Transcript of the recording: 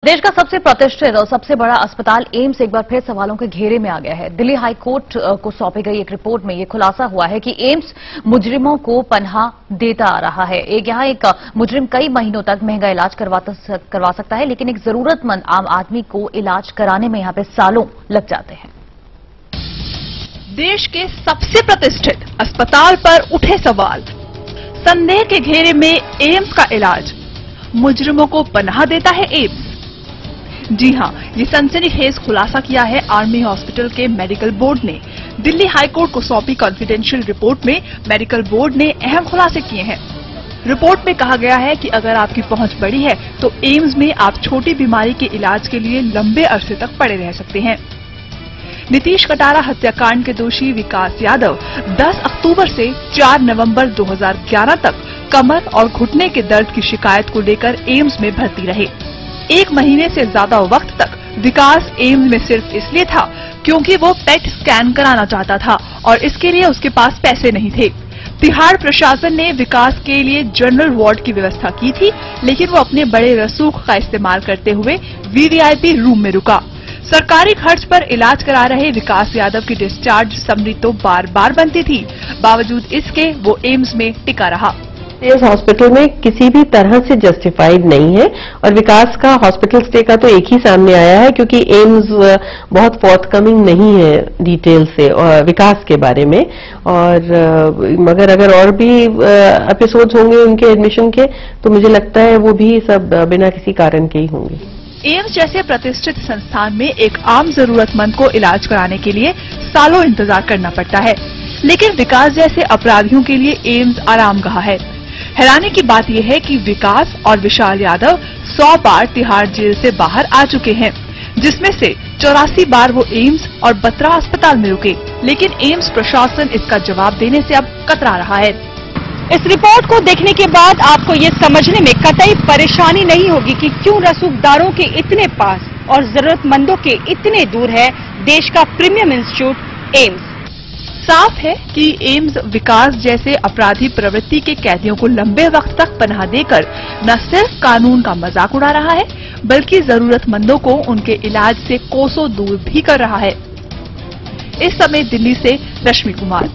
देश का सबसे प्रतिष्ठित और सबसे बड़ा अस्पताल एम्स एक बार फिर सवालों के घेरे में आ गया है। दिल्ली हाई कोर्ट को सौंपी गई एक रिपोर्ट में यह खुलासा हुआ है कि एम्स मुजरिमों को पनाह देता आ रहा है। यहां एक मुजरिम कई महीनों तक महंगा इलाज करवा सकता है, लेकिन एक जरूरतमंद आम आदमी को इलाज कराने में यहां पे सालों लग जाते हैं। देश के सबसे प्रतिष्ठित अस्पताल पर उठे सवाल। संदेह के घेरे में एम्स का इलाज, मुजरिमों को पनाह देता है एम्स। जी हां, ये सनसनीखेज खुलासा किया है आर्मी हॉस्पिटल के मेडिकल बोर्ड ने। दिल्ली हाई कोर्ट को सौंपी कॉन्फिडेंशियल रिपोर्ट में मेडिकल बोर्ड ने अहम खुलासे किए हैं। रिपोर्ट में कहा गया है कि अगर आपकी पहुंच बड़ी है तो एम्स में आप छोटी बीमारी के इलाज के लिए लंबे अरसे तक पड़े रह सकते हैं। नीतीश कटारा हत्याकांड के दोषी विकास यादव 10 अक्टूबर से 4 नवंबर 2011 तक कमर और घुटने के दर्द की शिकायत को लेकर एम्स में भर्ती रहे। 1 महीने से ज्यादा वक्त तक विकास एम्स में सिर्फ इसलिए था क्योंकि वो पेट स्कैन कराना चाहता था और इसके लिए उसके पास पैसे नहीं थे। तिहाड़ प्रशासन ने विकास के लिए जनरल वार्ड की व्यवस्था की थी, लेकिन वो अपने बड़े रसूख का इस्तेमाल करते हुए वीवीआईपी रूम में रुका। सरकारी खर्च पर इलाज करा रहे विकास यादव की डिस्चार्ज समरी तो बार बार बनती थी, बावजूद इसके वो एम्स में टिका रहा। इस हॉस्पिटल में किसी भी तरह से जस्टिफाइड नहीं है और विकास का हॉस्पिटल स्टे का तो एक ही सामने आया है क्योंकि एम्स बहुत फोर्थकमिंग नहीं है डिटेल से और विकास के बारे में। और मगर अगर और भी एपिसोड्स होंगे उनके एडमिशन के तो मुझे लगता है वो भी सब बिना किसी कारण के ही होंगे। एम्स जैसे प्रतिष्ठित संस्थान में एक आम जरूरतमंद को इलाज कराने के लिए सालों इंतजार करना पड़ता है, लेकिन विकास जैसे अपराधियों के लिए एम्स आरामगाह है। हैरानी की बात यह है कि विकास और विशाल यादव 100 बार तिहाड़ जेल से बाहर आ चुके हैं, जिसमें से 84 बार वो एम्स और बत्रा अस्पताल में रुके, लेकिन एम्स प्रशासन इसका जवाब देने से अब कतरा रहा है। इस रिपोर्ट को देखने के बाद आपको ये समझने में कतई परेशानी नहीं होगी कि क्यों रसूखदारों के इतने पास और जरूरतमंदों के इतने दूर है देश का प्रीमियम इंस्टीट्यूट एम्स। साफ है कि एम्स विकास जैसे अपराधी प्रवृत्ति के कैदियों को लंबे वक्त तक पनाह देकर न सिर्फ कानून का मजाक उड़ा रहा है, बल्कि जरूरतमंदों को उनके इलाज से कोसों दूर भी कर रहा है। इस समय दिल्ली से रश्मि कुमार।